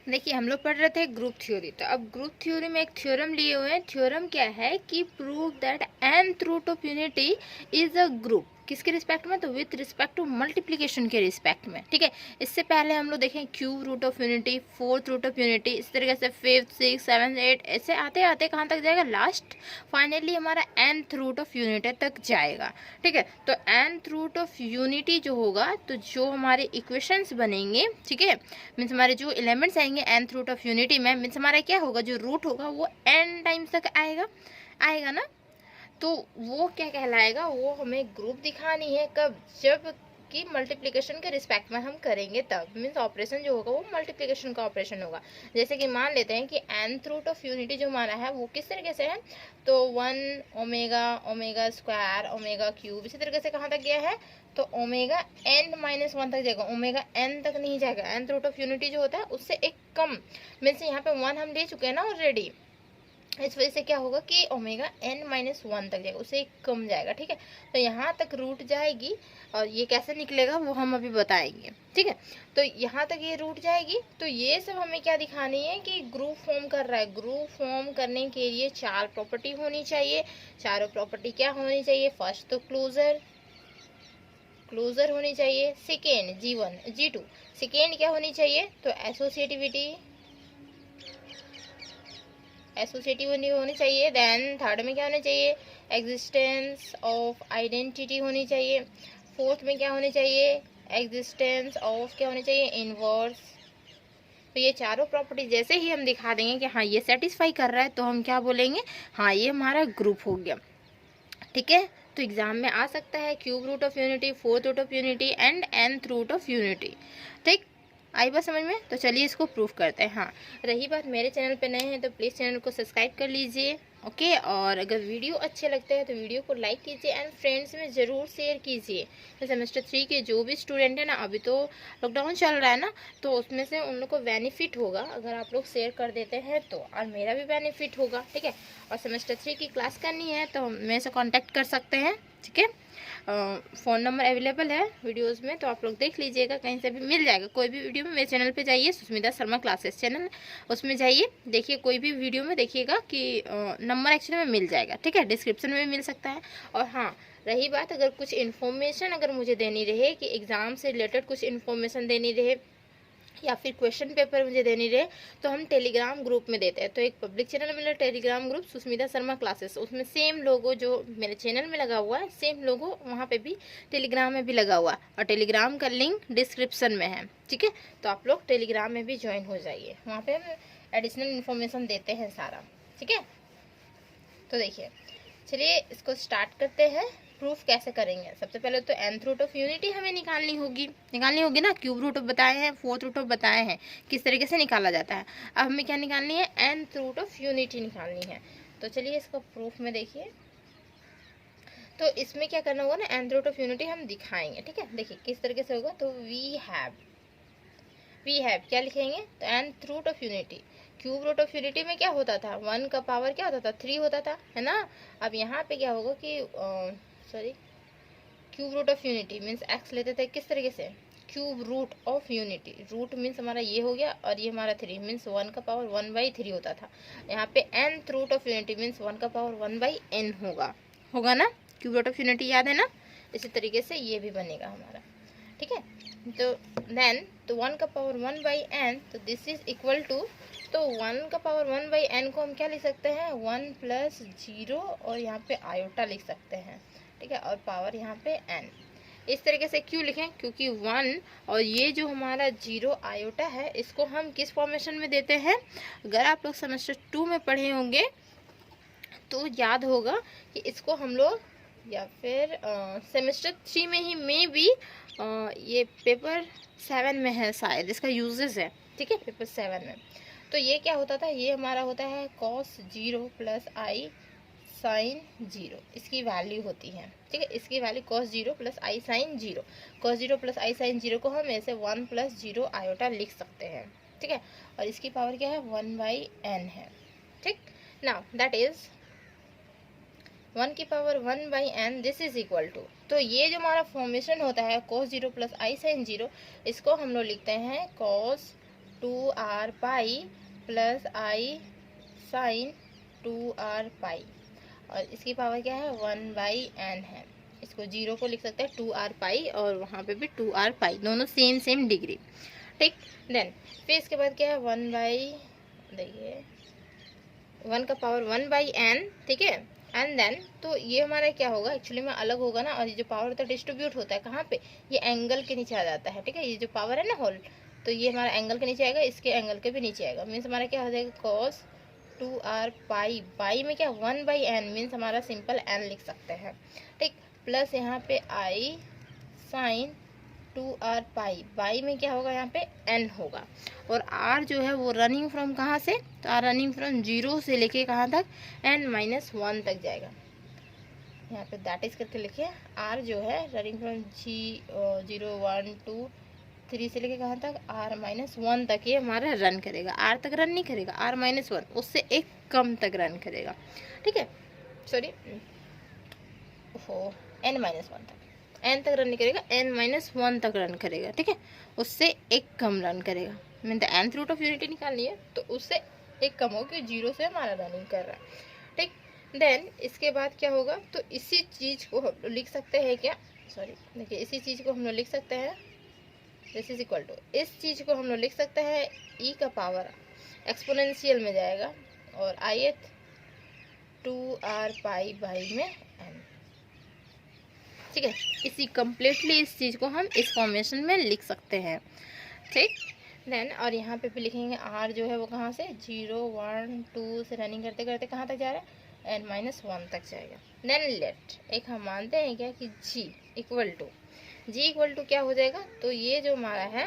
देखिए हम लोग पढ़ रहे थे ग्रुप थ्योरी। तो अब ग्रुप थ्योरी में एक थ्योरम लिए हुए हैं। थ्योरम क्या है कि prove that nth root of unity is a group. किसके रिस्पेक्ट में? तो विथ रिस्पेक्ट टू मल्टीप्लिकेशन के रिस्पेक्ट में। ठीक है, इससे पहले हम लोग देखें cube root of unity, fourth root of unity, इस तरीके से फिफ्थ, सिक्स, सेवन, एट, ऐसे आते आते कहाँ तक जाएगा? लास्ट फाइनली हमारा nth रूट ऑफ यूनिटी तक जाएगा। ठीक है, तो nth रूट ऑफ यूनिटी जो होगा, तो जो हमारे इक्वेशंस बनेंगे, ठीक है, मीन्स हमारे जो एलिमेंट्स आएंगे nth रूट ऑफ यूनिटी में, मीन्स हमारा क्या होगा, जो रूट होगा वो n टाइम्स तक आएगा ना। तो वो क्या कहलाएगा? वो हमें ग्रुप दिखानी है कब? जब कि मल्टीप्लिकेशन के रिस्पेक्ट में हम करेंगे तब। मीन्स ऑपरेशन जो होगा वो मल्टीप्लिकेशन का ऑपरेशन होगा। जैसे कि मान लेते हैं कि nth रूट ऑफ यूनिटी जो माना है वो किस तरीके से है, तो 1 omega, omega square, omega cube, इसी तरीके से कहाँ तक गया है? तो ओमेगा n-1 तक जाएगा, ओमेगा n तक नहीं जाएगा। nth रूट ऑफ यूनिटी जो होता है उससे एक कम, मीन्स यहाँ पे 1 हम ले चुके हैं ना ऑलरेडी, इस वजह से क्या होगा कि ओमेगा n-1 तक जाएगा, उससे एक कम जाएगा। ठीक है, तो यहाँ तक रूट जाएगी और ये कैसे निकलेगा वो हम अभी बताएंगे। ठीक है, तो यहाँ तक ये रूट जाएगी। तो ये सब हमें क्या दिखानी है कि ग्रुप फॉर्म कर रहा है। ग्रुप फॉर्म करने के लिए 4 प्रॉपर्टी होनी चाहिए। चारों प्रॉपर्टी क्या होनी चाहिए? फर्स्ट तो क्लोजर होनी चाहिए। सेकेंड G1 G2, सेकेंड क्या होनी चाहिए? तो एसोसिएटिविटी होनी चाहिए। देन थर्ड में क्या होना चाहिए? एग्जिस्टेंस ऑफ आइडेंटिटी होनी चाहिए। फोर्थ में क्या होनी चाहिए? एग्जिस्टेंस ऑफ क्या होनी चाहिए? इनवर्स। तो ये चारों प्रॉपर्टी जैसे ही हम दिखा देंगे कि हाँ ये सेटिस्फाई कर रहा है, तो हम क्या बोलेंगे? हाँ ये हमारा ग्रुप हो गया। ठीक है, तो एग्जाम में आ सकता है cube root of unity, fourth root of unity and nth root of unity. ठीक, आई बात समझ में? तो चलिए इसको प्रूफ करते हैं। हाँ, रही बात मेरे चैनल पे नए हैं तो प्लीज़ चैनल को सब्सक्राइब कर लीजिए। ओके, और अगर वीडियो अच्छे लगते हैं तो वीडियो को लाइक कीजिए एंड फ्रेंड्स में ज़रूर शेयर कीजिए। तो सेमेस्टर 3 के जो भी स्टूडेंट है ना, अभी तो लॉकडाउन चल रहा है ना, तो उसमें से उन लोग को बेनिफिट होगा अगर आप लोग शेयर कर देते हैं तो, और मेरा भी बेनिफिट होगा। ठीक है, और सेमेस्टर 3 की क्लास करनी है तो मेरे से कॉन्टैक्ट कर सकते हैं। ठीक है, फ़ोन नंबर अवेलेबल है वीडियोस में, तो आप लोग देख लीजिएगा, कहीं से भी मिल जाएगा। कोई भी वीडियो में मेरे चैनल पे जाइए, सुष्मिता शर्मा क्लासेस चैनल, उसमें जाइए, देखिए कोई भी वीडियो में देखिएगा कि नंबर एक्चुअली में मिल जाएगा। ठीक है, डिस्क्रिप्शन में भी मिल सकता है। और हाँ, रही बात अगर कुछ इन्फॉर्मेशन अगर मुझे देनी रहे कि एग्ज़ाम से रिलेटेड कुछ इन्फॉर्मेशन देनी रहे या फिर क्वेश्चन पेपर मुझे देनी रहे, तो हम टेलीग्राम ग्रुप में देते हैं। तो एक पब्लिक चैनल मिला Telegram group Sushmita Sharma classes, उसमें सेम लोगो जो मेरे चैनल में लगा हुआ है, सेम लोगो वहाँ पे भी टेलीग्राम में भी लगा हुआ है, और टेलीग्राम का लिंक डिस्क्रिप्शन में है। ठीक है, तो आप लोग टेलीग्राम में भी ज्वाइन हो जाइए, वहाँ पे हम एडिशनल इन्फॉर्मेशन देते हैं सारा। ठीक है, तो देखिए चलिए इसको स्टार्ट करते हैं। प्रूफ कैसे करेंगे? सबसे पहले तो nth रूट ऑफ यूनिटी हमें निकालनी होगी ना। क्यूब रूट ऑफ बताए हैं, फोर्थ रूट ऑफ बताए हैं किस तरीके से निकाला जाता है। अब हमें क्या निकालनी है? nth रूट ऑफ यूनिटी निकालनी है। तो चलिए इसको प्रूफ में देखिए। तो इसमें क्या करना होगा ना, nth रूट ऑफ यूनिटी हम दिखाएंगे। ठीक है, देखिए किस तरीके से होगा। तो वी हैव क्या लिखेंगे? तो nth root of unity, cube root of unity में क्या होता था? 1 का पावर क्या होता था? 3 होता था, है ना। अब यहाँ पे क्या होगा कि cube root of unity means x लेते थे किस तरीके से? Cube root of unity, root means हमारा ये हो गया और ये हमारा 3 मीन्स 1 का पावर 1/3 होता था। यहाँ पे nth root of unity means 1 का पावर 1/n होगा ना। क्यूब रूट ऑफ यूनिटी याद है ना। इसी तरीके से ये भी बनेगा हमारा। ठीक है, तो देन तो 1 का पावर 1/n, तो दिस इज इक्वल टू, तो 1 का पावर 1/n को हम क्या लिख सकते हैं? 1 + 0 और यहाँ पे आयोटा लिख सकते हैं। ठीक है, और पावर यहाँ पे n। इस तरीके से क्यों लिखें? क्योंकि 1 और ये जो हमारा 0 आयोटा है, इसको हम किस फॉर्मेशन में देते हैं? अगर आप लोग सेमेस्टर 2 में पढ़े होंगे तो याद होगा कि इसको हम लोग, या फिर सेमेस्टर 3 में ही में भी ये पेपर 7 में है शायद, इसका यूजेस है। ठीक है, पेपर 7 में। तो ये क्या होता था? ये हमारा होता है cos 0 + i sin 0, इसकी वैल्यू होती है। ठीक है, इसकी value cos 0 + i sin 0, cos 0 + i sin 0 को हम ऐसे 1 + 0 आयोटा लिख सकते हैं। ठीक है, और इसकी पावर क्या है? 1/n है। ठीक, नाउ दैट इज 1 की power 1/n, this is equal to, तो ये जो हमारा फॉर्मेशन होता है cos 0 + i sin 0, इसको हम लोग लिखते हैं cos 2r pi plus i sine 2r pi, और इसकी पावर क्या है 1/n है। इसको 0 को लिख सकते हैं 2r पाई, और वहाँ पे भी 2r पाई, दोनों सेम डिग्री, ठीक। देन फिर इसके बाद क्या है 1 का पावर 1/n, ठीक है। एंड देन तो ये हमारा क्या होगा, एक्चुअली में अलग होगा ना, और ये जो पावर होता है डिस्ट्रीब्यूट होता है कहाँ पे, ये एंगल के नीचे आ जाता है, ठीक है। ये जो पावर है ना होल, तो ये हमारा एंगल के नीचे आएगा, इसके एंगल के भी नीचे आएगा, मीन्स हमारा क्या हो जाएगा cos 2r पाई, बाई में क्या 1/n, मीन्स हमारा सिंपल n लिख सकते हैं, ठीक। प्लस यहाँ पे i sine 2r pi, by में क्या होगा यहाँ पे n होगा, और r जो है वो रनिंग फ्रॉम कहाँ से, तो r रनिंग फ्रॉम 0 से लेके कहाँ तक n-1 तक जाएगा। यहाँ पे दैट इज करके लिखिए, r जो है रनिंग फ्रॉम 0 1 2 3 से लेके कहाँ तक r-1 तक ये हमारा रन करेगा। r तक रन नहीं करेगा, r-1 उससे एक कम तक रन करेगा, ठीक है। सॉरी n-1 तक, n तक रन नहीं करेगा, n-1 तक रन करेगा, ठीक है। उससे एक कम रन करेगा, मैंने तो nth रूट ऑफ यूनिटी निकालनी है, तो उससे एक कम हो, क्योंकि 0 से हमारा रनिंग कर रहा है, ठीक। देन इसके बाद क्या होगा, तो इसी चीज़ को हम लोग लिख सकते हैं क्या, सॉरी देखिए, इसी चीज़ को हम लोग लिख सकते हैं, दिस इज इक्वल टू, इस चीज़ को हम लोग लिख सकते हैं e का पावर एक्सपोनेंशियल में जाएगा, और ith 2r पाई बाई में n, ठीक है। इसी कम्प्लीटली इस चीज़ को हम इस फॉर्मेशन में लिख सकते हैं, ठीक। देन और यहाँ पे भी लिखेंगे r जो है वो कहाँ से 0 1 2 से रनिंग करते करते कहाँ तक जा रहा है n-1 तक जाएगा। देन लेट एक हम मानते हैं क्या कि g इक्वल टू क्या हो जाएगा, तो ये जो हमारा है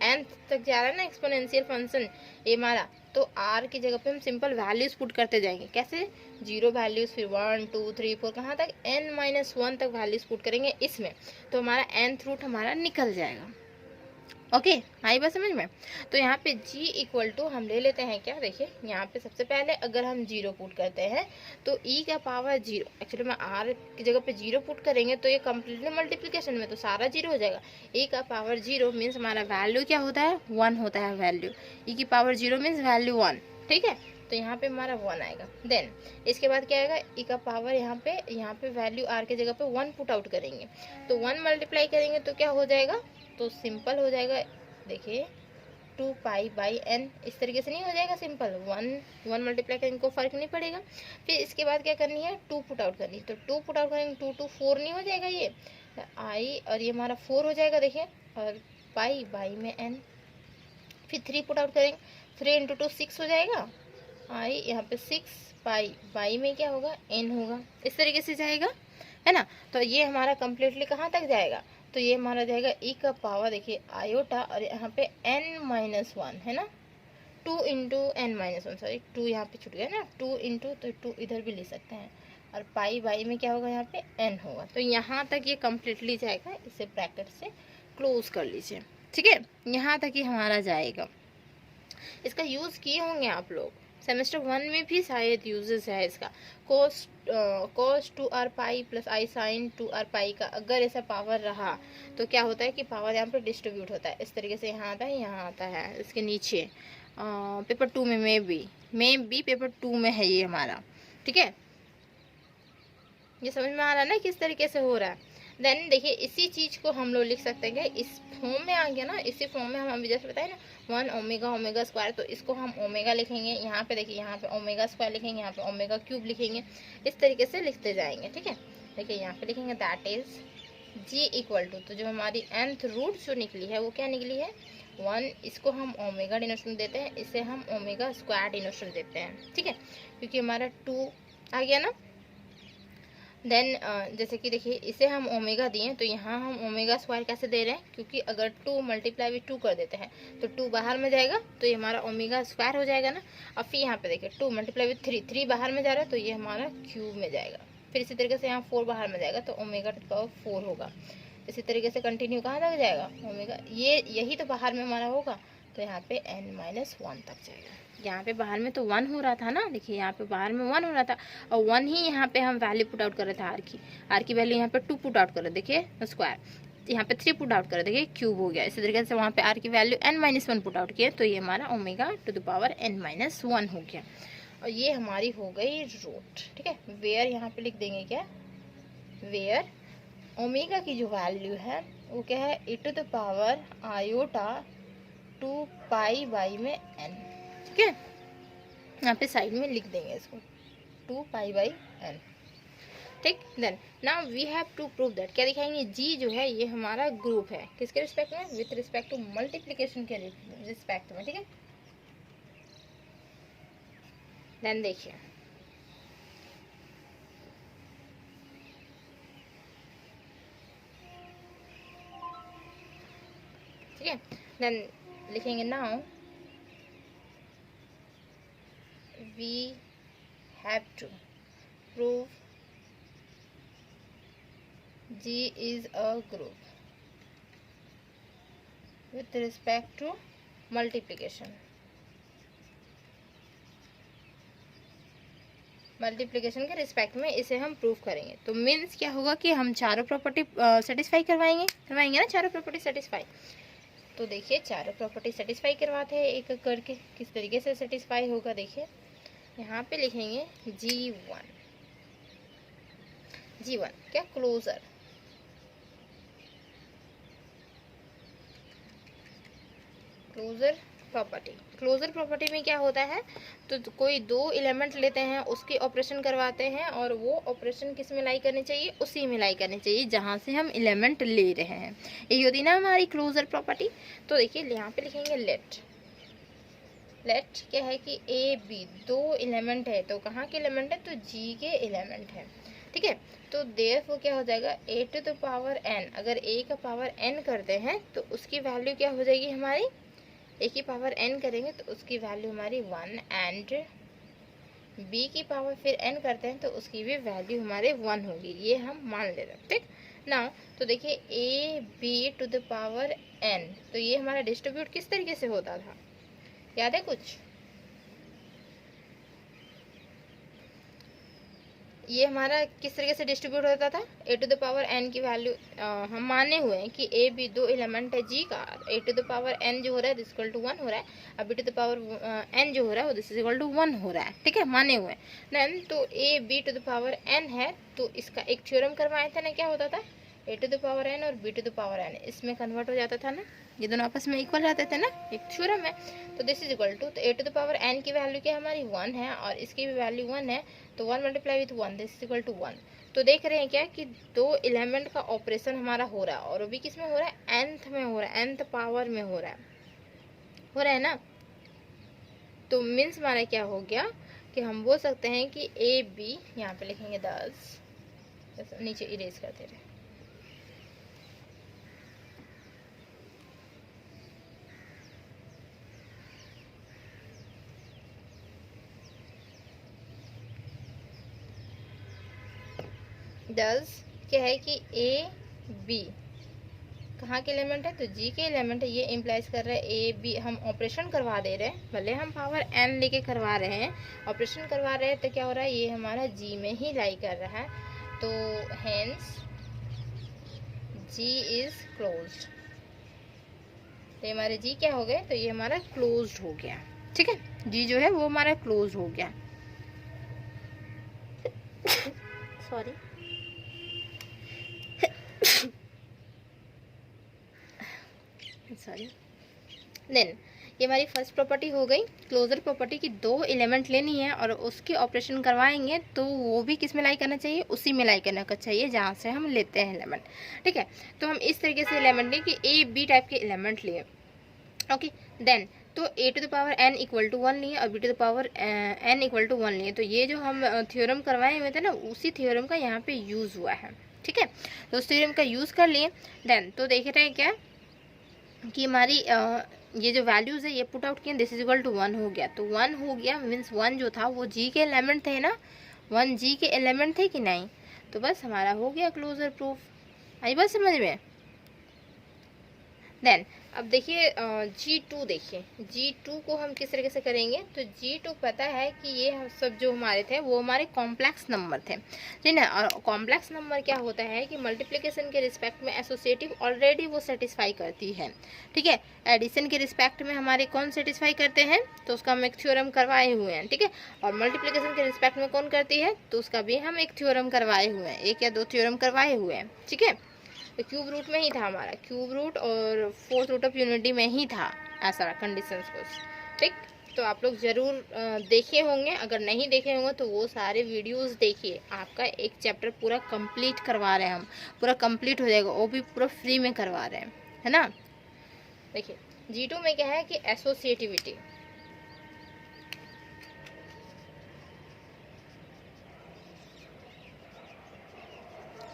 nth तक जा रहा है ना एक्सपोनेंशियल फंक्शन ये हमारा, तो r की जगह पे हम सिंपल वैल्यूज पुट करते जाएंगे, कैसे 0 वैल्यूज, फिर 1 2 3 4 कहाँ तक n-1 तक वैल्यूज पुट करेंगे इसमें, तो हमारा nth रूट हमारा निकल जाएगा। ओके आई बात समझ में। तो यहाँ पे g इक्वल टू हम ले लेते हैं क्या, देखिए यहाँ पे सबसे पहले अगर हम 0 पुट करते हैं तो e का पावर 0, एक्चुअली में r की जगह पे 0 पुट करेंगे तो ये कम्प्लीटली मल्टीप्लिकेशन में तो सारा 0 हो जाएगा। e का पावर 0 मीन्स हमारा वैल्यू क्या होता है 1 होता है वैल्यू, e की पावर 0 मीन्स वैल्यू 1, ठीक है। तो यहाँ पे हमारा 1 आएगा। देन इसके बाद क्या आएगा, e का पावर यहाँ पे वैल्यू r की जगह पे 1 पुट आउट करेंगे, तो 1 मल्टीप्लाई करेंगे तो क्या हो जाएगा, तो सिंपल हो जाएगा, देखिए 2 पाई बाई n, इस तरीके से नहीं हो जाएगा सिंपल, 1 मल्टीप्लाई करेंगे को फर्क नहीं पड़ेगा। फिर इसके बाद क्या करनी है 2 पुट आउट करनी है, तो 2 पुट आउट करेंगे 2 2 4 नहीं हो जाएगा ये i, और ये हमारा 4 हो जाएगा देखिए, और पाई बाई में n। फिर 3 पुट आउट करेंगे, 3 × 2 6 हो जाएगा i, यहाँ पे 6 पाई बाई में क्या होगा n होगा, इस तरीके से जाएगा, है ना। तो ये हमारा कम्प्लीटली कहाँ तक जाएगा, तो ये हमारा जाएगा e का पावर देखिए आयोटा, और यहाँ पे n-1 है ना, 2 × n-1, सॉरी 2 यहाँ पे छूट गया ना, 2 × तो 2 इधर भी ले सकते हैं, और पाई बाई में क्या होगा यहाँ पे n होगा। तो यहाँ तक ये कम्प्लीटली जाएगा, इसे ब्रैकेट से क्लोज कर लीजिए, ठीक है। यहाँ तक ही हमारा जाएगा। इसका यूज़ किए होंगे आप लोग, सेमेस्टर 1 में भी शायद यूजेस है इसका, cos 2r pi plus i sine 2r pi का अगर ऐसा पावर रहा तो क्या होता है कि पावर यहाँ पे डिस्ट्रीब्यूट होता है, इस तरीके से यहाँ आता है, यहाँ आता है इसके नीचे। पेपर 2 में मे बी पेपर 2 में है ये हमारा, ठीक है। ये समझ में आ रहा है ना किस तरीके से हो रहा है। देन देखिए इसी चीज़ को हम लोग लिख सकते हैं, इस फॉर्म में आ गया ना, इसी फॉर्म में हम अभी जैसे बताए ना 1 ओमेगा स्क्वायर, तो इसको हम ओमेगा लिखेंगे, यहाँ पे देखिए यहाँ पे ओमेगा स्क्वायर लिखेंगे, यहाँ पे ओमेगा क्यूब लिखेंगे, इस तरीके से लिखते जाएंगे, ठीक है। देखिए यहाँ पे लिखेंगे that is g equal to, तो जो हमारी nth रूट जो निकली है वो क्या निकली है 1, इसको हम ओमेगा डिनोशन देते हैं, इसे हम ओमेगा स्क्वायर डिनोशन देते हैं, ठीक है, क्योंकि हमारा 2 आ गया ना। देन जैसे कि देखिए इसे हम ओमेगा दिए, तो यहाँ हम ओमेगा स्क्वायर कैसे दे रहे हैं, क्योंकि अगर 2 मल्टीप्लाई विथ 2 कर देते हैं तो 2 बाहर में जाएगा, तो ये हमारा ओमेगा स्क्वायर हो जाएगा ना। अब फिर यहाँ पे देखिए 2 मल्टीप्लाई विथ 3 बाहर में जा रहा है, तो ये हमारा क्यूब में जाएगा। फिर इसी तरीके से यहाँ 4 बाहर में जाएगा, तो ओमेगा टू पावर 4 होगा। इसी तरीके से कंटिन्यू कहाँ तक जाएगा ओमेगा, ये यही तो बाहर में हमारा होगा, तो यहाँ पे n-1 तक जाएगा। यहाँ पे बाहर में तो 1 हो रहा था ना, देखिए यहाँ पे बाहर में 1 हो रहा था, और 1 ही यहाँ पे हम वैल्यू पुट आउट कर रहे थे आर की वैल्यू यहाँ पे 2 पुट आउट कर रहे, देखिए स्क्वायर यहाँ पे 3 पुट आउट कर देंगे, क्यूब हो गया। इसी तरीके से वहाँ पे r की वैल्यू n-1 पुट आउट किया तो ये हमारा omega to the power n-1 हो गया। और ये हमारी हो गई रूट, ठीक है। वेयर यहाँ पे लिख देंगे क्या, वेयर ओमेगा की जो वैल्यू है वो क्या है, e to the power iota 2 pi by में n, ठीक है। यहाँ पे साइड में लिख देंगे इसको 2 पाई बाई n, ठीक। Then now we have to prove that, क्या दिखाएंगे, जी जो है ये हमारा ग्रुप है, किसके रिस्पेक्ट में, विथ रिस्पेक्ट टू मल्टीप्लिकेशन के रिस्पेक्ट में, ठीक है। देन देखिए ठीक है, देन लिखेंगे now we have to prove G is a group with respect to multiplication के रिस्पेक्ट में इसे हम प्रूव करेंगे। तो मीन्स क्या होगा कि हम चारों प्रॉपर्टी सेटिस्फाई करवाएंगे ना, चारों प्रॉपर्टी सेटिस्फाई। तो देखिए चारों प्रॉपर्टी सेटिस्फाई करवाते हैं एक एक करके, किस तरीके से सेटिस्फाई होगा देखिए। यहाँ पे लिखेंगे G1 क्या, क्लोजर क्लोजर प्रॉपर्टी में क्या होता है, तो कोई दो एलिमेंट लेते हैं, उसकी ऑपरेशन करवाते हैं और वो ऑपरेशन किस में लाई करनी चाहिए, उसी में लाई करनी चाहिए जहां से हम एलिमेंट ले रहे हैं। ये होती ना हमारी क्लोजर प्रॉपर्टी। तो देखिए यहाँ पे लिखेंगे लेट क्या है कि ए बी दो एलिमेंट है, तो कहाँ के एलिमेंट है, तो जी के एलिमेंट है, ठीक है। तो देयरफॉर क्या हो जाएगा, ए टू द पावर n, अगर a का पावर n करते हैं तो उसकी वैल्यू क्या हो जाएगी हमारी, a की पावर n करेंगे तो उसकी वैल्यू हमारी 1, एंड b की पावर फिर n करते हैं तो उसकी भी वैल्यू हमारे 1 होगी, ये हम मान ले रहे हैं, ठीक ना। तो देखिए a b to the power n, तो ये हमारा डिस्ट्रीब्यूट किस तरीके से होता था, याद है कुछ, ये हमारा किस तरीके से डिस्ट्रीब्यूट होता था, a to the power n की वैल्यू हम माने हुए हैं कि a b दो एलिमेंट है g का, a to the power n जो हो रहा है दिस इक्वल टू 1 हो रहा है, अब b to the power n जो हो रहा है वो दिस इक्वल टू 1 हो रहा है, ठीक है, माने हुए। देन तो a b to the power n है, तो इसका एक थ्योरम करवाए थे ना, क्या होता था, a to the power n और b to the power n इसमें कन्वर्ट हो जाता था ना, ये दोनों आपस में इक्वल रहते थे ना, एक थ्योरम है। तो दिस इज इक्वल टू, तो a to the power n की वैल्यू क्या हमारी 1 है और इसकी भी वैल्यू 1 है, तो 1 multiply with 1 this is equal to 1। तो देख रहे हैं क्या कि दो एलिमेंट का ऑपरेशन हमारा हो रहा है और वो भी किस में हो रहा है, nth में हो रहा है, nth पावर में हो रहा है ना। तो मीन्स हमारा क्या हो गया कि हम बोल सकते हैं कि ए बी, यहाँ पे लिखेंगे 10, नीचे इरेज करते रहे, दस क्या है कि ए बी कहाँ के एलिमेंट है, तो जी के एलिमेंट है, ये इम्प्लाइज कर रहा है ए बी हम ऑपरेशन करवा दे रहे हैं, भले हम पावर n लेके करवा रहे हैं, ऑपरेशन करवा रहे हैं, तो क्या हो रहा है, ये हमारा जी में ही लाई कर रहा है, तो हेंस जी इज क्लोज्ड। तो ये हमारे जी क्या हो गए, तो ये हमारा क्लोज्ड हो गया, ठीक है, जी जो है वो हमारा क्लोज हो गया। सॉरी देन ये हमारी फर्स्ट प्रॉपर्टी हो गई, क्लोजर प्रॉपर्टी की दो एलिमेंट लेनी है और उसके ऑपरेशन करवाएंगे तो वो भी किस में लाई करना चाहिए, उसी में लाई करना चाहिए जहाँ से हम लेते हैं एलिमेंट, ठीक है। तो हम इस तरीके से एलिमेंट लें कि ए बी टाइप के एलिमेंट लिए, ओके। देन तो a to the power n equal to 1 लिए और b to the power n equal to 1 लिए, तो ये जो हम थ्योरम करवाए हुए थे ना उसी थ्योरम का यहाँ पे यूज़ हुआ है, ठीक है। तो उस थ्योरम का यूज़ कर लिए। देन तो देख रहे हैं क्या कि हमारी ये जो वैल्यूज़ है ये पुट आउट किए, दिस इज इक्वल टू 1 हो गया, तो 1 हो गया मीन्स 1 जो था वो जी के एलिमेंट थे ना, 1 जी के एलिमेंट थे कि नहीं, तो बस हमारा हो गया क्लोजर प्रूफ। आई बात समझ में। देन अब देखिए G2 देखिए, G2 को हम किस तरीके से करेंगे। तो G2 पता है कि ये सब जो हमारे थे वो हमारे कॉम्प्लेक्स नंबर थे, ठीक है। और कॉम्प्लेक्स नंबर क्या होता है कि मल्टीप्लिकेशन के रिस्पेक्ट में एसोसिएटिव ऑलरेडी वो सेटिस्फाई करती है, ठीक है। एडिशन के रिस्पेक्ट में हमारे कौन सेटिस्फाई करते हैं, तो उसका हम एक थ्योरम करवाए हुए हैं, ठीक है। और मल्टीप्लिकेशन के रिस्पेक्ट में कौन करती है, तो उसका भी हम एक थ्योरम करवाए हुए हैं, 1 या 2 थ्योरम करवाए हुए हैं, ठीक है। तो क्यूब रूट में ही था हमारा, क्यूब रूट और फोर्थ रूट ऑफ यूनिटी में ही था ऐसा कंडीशंस कुछ, ठीक। तो आप लोग ज़रूर देखे होंगे, अगर नहीं देखे होंगे तो वो सारे वीडियोस देखिए, आपका एक चैप्टर पूरा कंप्लीट करवा रहे हैं हम, पूरा कंप्लीट हो जाएगा, वो भी पूरा फ्री में करवा रहे हैं, है ना। देखिए G2 में क्या है कि एसोसिएटिविटी,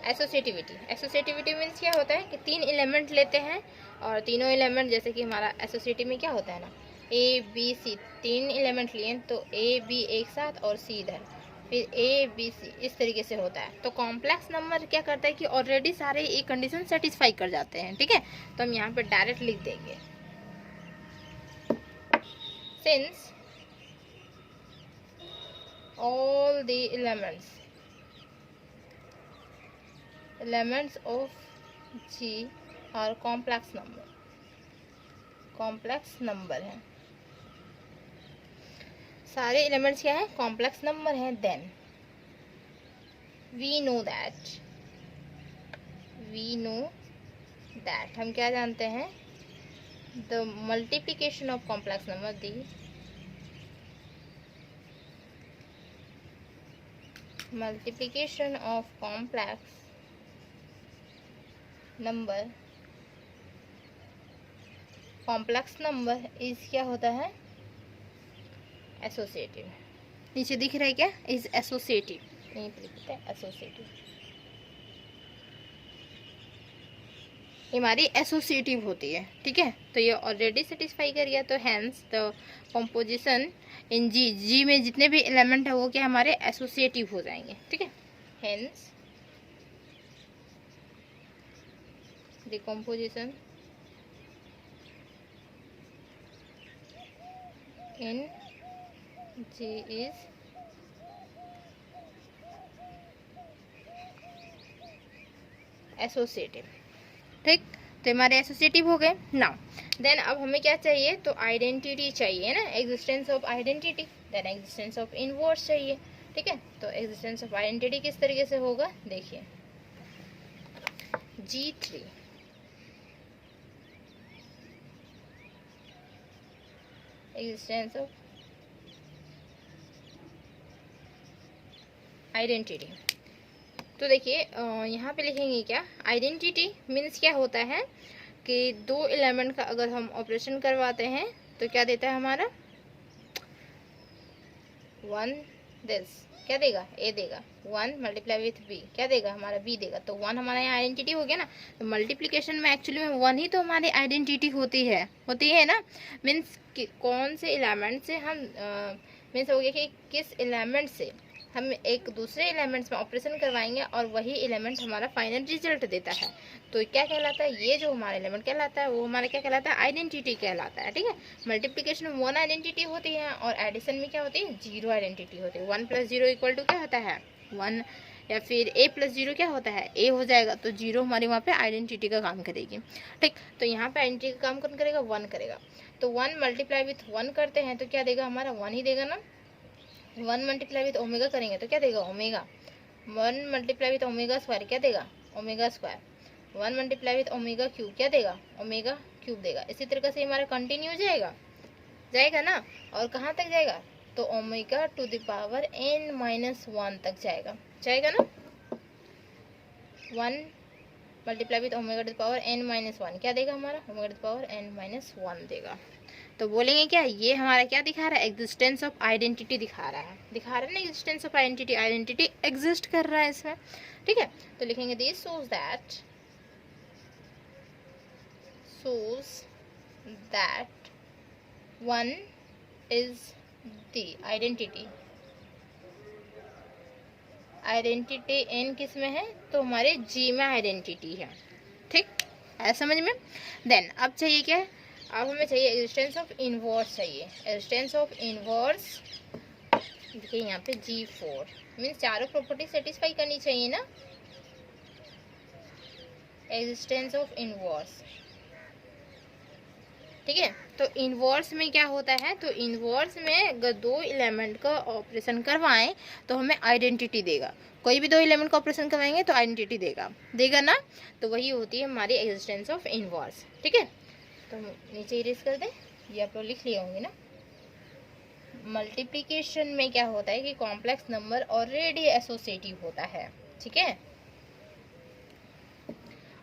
एसोसिएटिविटी मीन्स क्या होता है कि 3 एलिमेंट लेते हैं और तीनों एलिमेंट, जैसे कि हमारा एसोसिएटिव में क्या होता है ना, ए बी सी, 3 एलिमेंट लिए तो ए बी एक साथ और सी इधर, फिर ए बी सी, इस तरीके से होता है। तो कॉम्प्लेक्स नंबर क्या करता है कि ऑलरेडी सारे ये कंडीशन सेटिस्फाई कर जाते हैं, ठीक है। तो हम यहाँ पे डायरेक्ट लिख देंगे, since all the elements of G are complex number है, सारे एलिमेंट्स क्या है, कॉम्प्लेक्स नंबर हैं। देन वी नो दैट हम क्या जानते हैं, the multiplication of complex number, the multiplication of complex number is क्या होता है, एसोसिएटिव। नीचे दिख रहा है क्या, इज एसोसिएटिव, यहीं पर लिखते हैं एसोसिएटिव, हमारी एसोसिएटिव होती है, ठीक है। तो ये ऑलरेडी सेटिस्फाई कर गया, तो हैंस द कंपोजिशन इन जी में जितने भी एलिमेंट है वो क्या हमारे एसोसिएटिव हो जाएंगे, ठीक है। Hence the composition in G is associative, ठीक। तो हमारे एसोसिएटिव हो गए। नाउ देन अब हमें क्या चाहिए, तो आइडेंटिटी चाहिए ना, existence of identity, then existence of inverse चाहिए, ठीक है। तो एग्जिस्टेंस ऑफ आइडेंटिटी किस तरीके से होगा, देखिए G3 एग्जिस्टेंस ऑफ आइडेंटिटी। तो देखिए यहाँ पे लिखेंगे क्या, आइडेंटिटी मीन्स क्या होता है कि 2 एलिमेंट का अगर हम ऑपरेशन करवाते हैं तो क्या देता है हमारा, 1 दिस क्या देगा, ए देगा, 1 मल्टीप्लाई विथ बी क्या देगा हमारा, बी देगा। तो 1 हमारा यहाँ आइडेंटिटी हो गया ना। तो मल्टीप्लिकेशन में एक्चुअली में 1 ही तो हमारी आइडेंटिटी होती है ना। मीन्स कौन से एलिमेंट से हम मीन्स हो गया कि किस एलिमेंट से हम एक दूसरे एलिमेंट्स में ऑपरेशन करवाएंगे और वही एलिमेंट हमारा फाइनल रिजल्ट देता है। तो क्या कहलाता है, ये जो हमारा एलिमेंट कहलाता है वो हमारा क्या कहलाता है, आइडेंटिटी कहलाता है, ठीक है। मल्टीप्लिकेशन में 1 आइडेंटिटी होती है और एडिशन में क्या होती है, 0 आइडेंटिटी होती है। 1 + 0 = क्या होता है 1, या फिर a + 0 क्या होता है, a हो जाएगा। तो 0 हमारी वहाँ पे आइडेंटिटी का काम करेगी, ठीक। तो यहाँ पे आइडेंटिटी का काम कौन करेगा, 1 करेगा। तो 1 मल्टीप्लाई विथ 1 करते हैं तो क्या देगा हमारा, 1 ही देगा ना। 1 मल्टीप्लाई विथ ओमेगा करेंगे तो क्या देगा, omega. 1 multiply with omega square क्या देगा, omega square. 1 multiply with omega cube क्या देगा, ओमेगा क्यूब देगा। इसी तरीके से हमारा कंटिन्यू जाएगा ना। और कहाँ तक जाएगा, तो omega to the power n-1 तक जाएगा ना। 1 multiply with omega to the power n-1 क्या देगा हमारा, omega to the power n-1 देगा। तो बोलेंगे क्या, ये हमारा क्या दिखा रहा है, एग्जिस्टेंस ऑफ आइडेंटिटी दिखा रहा है ना, एग्जिस्टेंस ऑफ आइडेंटिटी एग्जिस्ट कर रहा है इसमें, ठीक है। तो लिखेंगे this shows that 1 is the identity n किस में है, तो हमारे G में आइडेंटिटी है, ठीक। है समझ में। देन अब चाहिए क्या है, अब हमें चाहिए एग्जिस्टेंस ऑफ इनवर्स चाहिए। एग्जिस्टेंस ऑफ इनवर्स देखिए यहाँ पे G4 मीन्स चारों प्रॉपर्टी सेटिस्फाई करनी चाहिए ना। एग्जिस्टेंस ऑफ इनवर्स, ठीक है। तो इनवर्स में क्या होता है, तो इनवर्स में अगर दो एलिमेंट का ऑपरेशन करवाएं तो हमें आइडेंटिटी देगा। कोई भी दो एलिमेंट का ऑपरेशन करवाएंगे तो आइडेंटिटी देगा ना। तो वही होती है हमारी एग्जिस्टेंस ऑफ इनवर्स, ठीक है। तो नीचे इरेज कर दें, ये आप लोग लिख लिए होंगे ना। मल्टीप्लिकेशन में क्या होता है कि कॉम्प्लेक्स नंबर ऑलरेडी एसोसिएटिव होता है, ठीक है।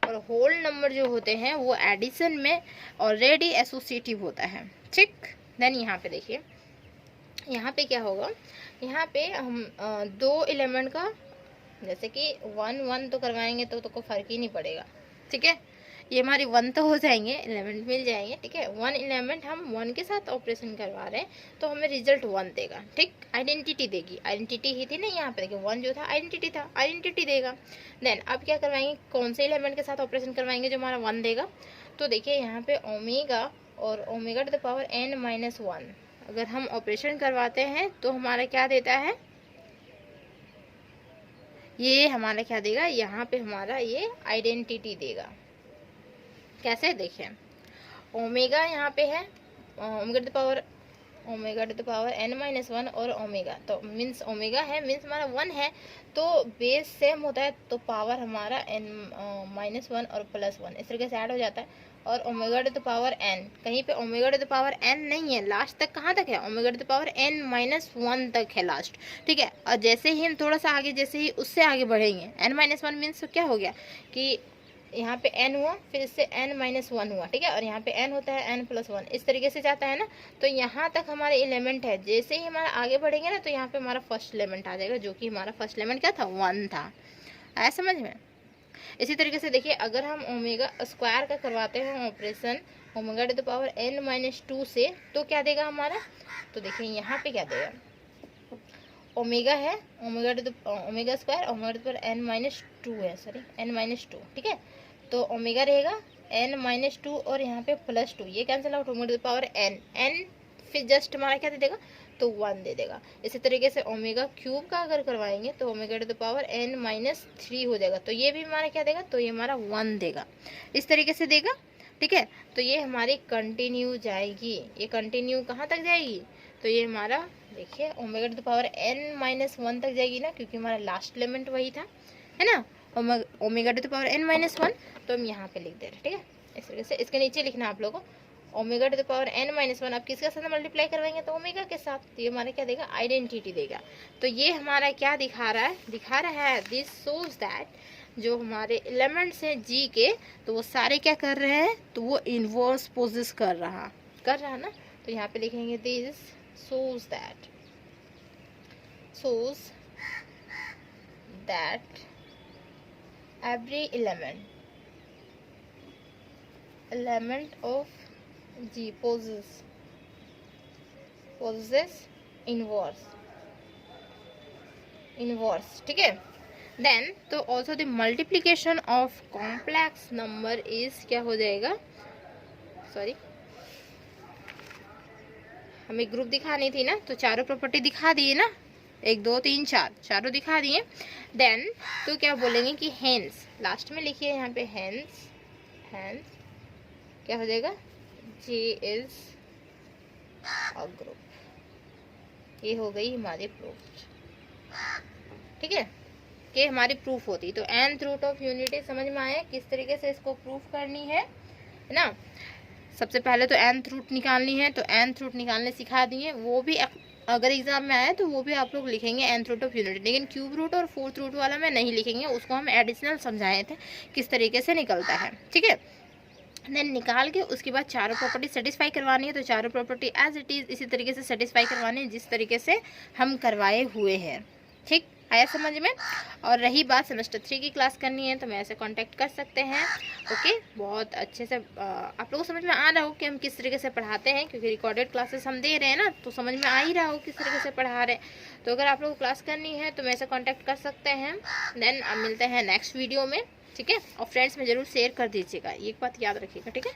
और होल नंबर जो होते हैं वो एडिशन में ऑलरेडी एसोसिएटिव होता है, ठीक। देन यहाँ पे देखिए, यहाँ पे क्या होगा, यहाँ पे हम दो एलिमेंट का जैसे कि 1 1 तो करवाएंगे तो कोई फर्क ही नहीं पड़ेगा, ठीक है। ये हमारी 1 तो हो जाएंगे, एलिमेंट मिल जाएंगे, ठीक है। 1 एलिमेंट हम 1 के साथ ऑपरेशन करवा रहे हैं तो हमें रिजल्ट 1 देगा, ठीक। आइडेंटिटी देगी, आइडेंटिटी ही थी ना यहाँ पे, देखिए 1 जो था आइडेंटिटी था, आइडेंटिटी देगा। देन अब क्या करवाएंगे, कौन से एलिमेंट के साथ ऑपरेशन करवाएंगे जो हमारा 1 देगा। तो देखिए यहाँ पे ओमेगा और omega to the power n-1 अगर हम ऑपरेशन करवाते हैं तो हमारा क्या देता है, ये हमारा क्या देगा, यहाँ पे हमारा ये आइडेंटिटी देगा। कैसे देखिए, ओमेगा यहाँ पे है omega to the power n-1 और ओमेगा, तो मीन्स ओमेगा है मीन्स हमारा 1 है, तो बेस सेम होता है तो पावर हमारा n-1 और +1 इस तरीके से ऐड हो जाता है। और omega to the power n, कहीं पे omega to the power n नहीं है, लास्ट तक कहाँ तक है, omega to the power n-1 तक है लास्ट, ठीक है। और जैसे ही हम थोड़ा सा आगे, जैसे ही उससे आगे बढ़ेंगे n-1 मीन्स क्या हो गया कि यहाँ पे n हुआ, फिर इससे n-1 हुआ, ठीक है। और यहाँ पे n होता है n+1 इस तरीके से जाता है ना। तो यहाँ तक हमारे एलिमेंट है, जैसे ही हमारा आगे बढ़ेंगे ना तो यहाँ पे हमारा फर्स्ट एलिमेंट आ जाएगा, जो कि हमारा फर्स्ट एलिमेंट क्या था, 1 था। आया समझ में। इसी तरीके से देखिए, अगर हम ओमेगा स्क्वायर का करवाते हैं operation omega to the power n-2 से तो क्या देगा हमारा, तो देखिए यहाँ पे क्या देगा, ओमेगा है omega square omega to the power n-2 है, सॉरी n-2, ठीक है। तो ओमेगा रहेगा n-2 और यहाँ पे +2, ये cancel out, omega to the power n फिर जस्ट हमारा क्या दे देगा, तो 1 दे देगा। इसी तरीके से ओमेगा क्यूब का अगर करवाएंगे तो omega to the power n-3 हो जाएगा, तो ये भी हमारा क्या देगा, तो ये हमारा 1 देगा, इस तरीके से देगा, ठीक है। तो ये हमारी कंटिन्यू जाएगी, ये कंटिन्यू कहाँ तक जाएगी, तो ये हमारा देखिए omega to the power n-1 तक जाएगी ना, क्योंकि हमारा लास्ट एलिमेंट वही था, है ना, omega to the power n-1, तो हम यहाँ पे लिख दे रहे हैं, ठीक है। इस तरीके से इसके नीचे लिखना आप लोगों को, omega to the power n-1 आप किसके साथ मल्टीप्लाई करवाएंगे, तो ओमेगा के साथ, तो ये हमारा क्या देगा, आइडेंटिटी देगा। तो ये हमारा क्या दिखा रहा है दिस शोज दैट जो हमारे एलिमेंट्स हैं G के, तो वो सारे क्या कर रहे हैं, तो वो इनवर्स पोजेस कर रहा ना। तो यहाँ पे लिखेंगे this shows that every element of G possesses inverse, ठीक है। देन तो also the multiplication of complex number is क्या हो जाएगा, सॉरी हमें ग्रुप दिखानी थी ना, तो चारों प्रॉपर्टी दिखा दिए ना, 1 2 3 4 चारों दिखा दिए। देन तो क्या बोलेंगे कि हेंस, लास्ट में लिखिए यहाँ पे हेंस क्या हो जाएगा, G इज अ ग्रुप। ये हो गई हमारी प्रूफ, ठीक है, कि हमारी प्रूफ होती। तो nth रूट ऑफ यूनिटी समझ में आया किस तरीके से इसको प्रूफ करनी है ना। सबसे पहले तो nth रूट निकालनी है, तो nth रूट निकालने सिखा दिए, वो भी अगर एग्जाम में आया तो वो भी आप लोग लिखेंगे nth रूट ऑफ यूनिटी, लेकिन क्यूब रूट और 4th रूट वाला में नहीं लिखेंगे, उसको हम एडिशनल समझाए थे किस तरीके से निकलता है, ठीक है। देन निकाल के उसके बाद चारों प्रॉपर्टी सेटिस्फाई करवानी है, तो चारों प्रॉपर्टी एज इट इज़ इसी तरीके से सेटिस्फाई करवानी है जिस तरीके से हम करवाए हुए हैं, ठीक आया समझ में। और रही बात सेमेस्टर 3 की क्लास करनी है तो मेरे से कांटेक्ट कर सकते हैं, ओके। बहुत अच्छे से आप लोगों को समझ में आ रहा हो कि हम किस तरीके से पढ़ाते हैं, क्योंकि रिकॉर्डेड क्लासेस हम दे रहे हैं ना, तो समझ में आ ही रहा हो किस तरीके से पढ़ा रहे हैं। तो अगर आप लोगों को क्लास करनी है तो मेरे से कांटेक्ट कर सकते हैं। देन अब मिलते हैं नेक्स्ट वीडियो में। ठीक है। और फ्रेंड्स में ज़रूर शेयर कर दीजिएगा, एक बात याद रखिएगा, ठीक है।